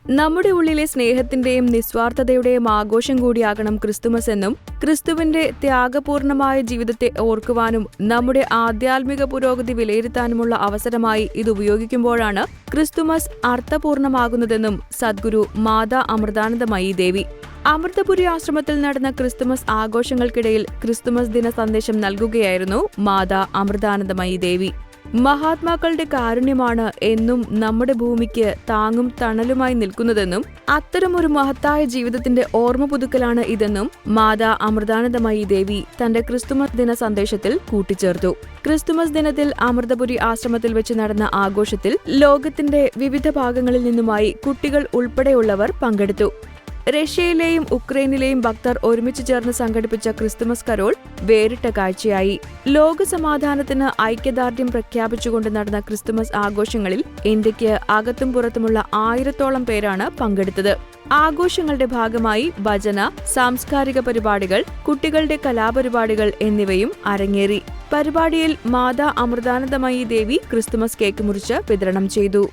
നമ്മുടെ ഉള്ളിലെ സ്നേഹത്തിന്റെയും നിസ്വാർത്ഥതയുടെയും ആഘോഷം കൂടിയാകണം ക്രിസ്തുമസ് എന്നും ക്രിസ്തുവിന്റെ ത്യാഗപൂർണമായ ജീവിതത്തെ ഓർക്കുവാനും നമ്മുടെ ആധ്യാത്മിക പുരോഗതി വിലയിരുത്താനുമുള്ള അവസരമായി ഇത് ഉപയോഗിക്കുമ്പോഴാണ് ക്രിസ്തുമസ് അർത്ഥപൂർണമാകുന്നതെന്നും സദ്ഗുരു മാതാ അമൃതാനന്ദമയി ദേവി അമൃതപുരി ആശ്രമത്തിൽ നടന്ന ക്രിസ്തുമസ് ആഘോഷങ്ങൾക്കിടയിൽ ക്രിസ്തുമസ് ദിന സന്ദേശം നൽകുകയായിരുന്നു മാതാ അമൃതാനന്ദമയി ദേവി. മഹാത്മാക്കളുടെ കാരുണ്യമാണ് എന്നും നമ്മുടെ ഭൂമിക്ക് താങ്ങും തണലുമായി നിൽക്കുന്നതെന്നും അത്തരമൊരു മഹത്തായ ജീവിതത്തിന്റെ ഓർമ്മ പുതുക്കലാണ് ഇതെന്നും മാതാ അമൃതാനന്ദമയി ദേവി തന്റെ ക്രിസ്തുമസ് ദിന സന്ദേശത്തിൽ കൂട്ടിച്ചേർത്തു. ക്രിസ്തുമസ് ദിനത്തിൽ അമൃതപുരി ആശ്രമത്തിൽ വെച്ച് നടന്ന ആഘോഷത്തിൽ ലോകത്തിന്റെ വിവിധ ഭാഗങ്ങളിൽ നിന്നുമായി കുട്ടികൾ ഉൾപ്പെടെയുള്ളവർ പങ്കെടുത്തു. റഷ്യയിലെയും ഉക്രൈനിലെയും ഭക്തർ ഒരുമിച്ച് ചേർന്ന് സംഘടിപ്പിച്ച ക്രിസ്തുമസ് കരോൾ വേറിട്ട കാഴ്ചയായി. ലോക സമാധാനത്തിന് ഐക്യദാർഢ്യം പ്രഖ്യാപിച്ചുകൊണ്ട് നടന്ന ക്രിസ്തുമസ് ആഘോഷങ്ങളിൽ ഇന്ത്യക്ക് അകത്തും പുറത്തുമുള്ള 1000-ഓളം പേരാണ് പങ്കെടുത്തത്. ആഘോഷങ്ങളുടെ ഭാഗമായി ഭജന, സാംസ്കാരിക പരിപാടികൾ, കുട്ടികളുടെ കലാപരിപാടികൾ എന്നിവയും അരങ്ങേറി. പരിപാടിയിൽ മാതാ അമൃതാനന്ദമയി ദേവി ക്രിസ്തുമസ് കേക്ക് മുറിച്ച് വിതരണം ചെയ്തു.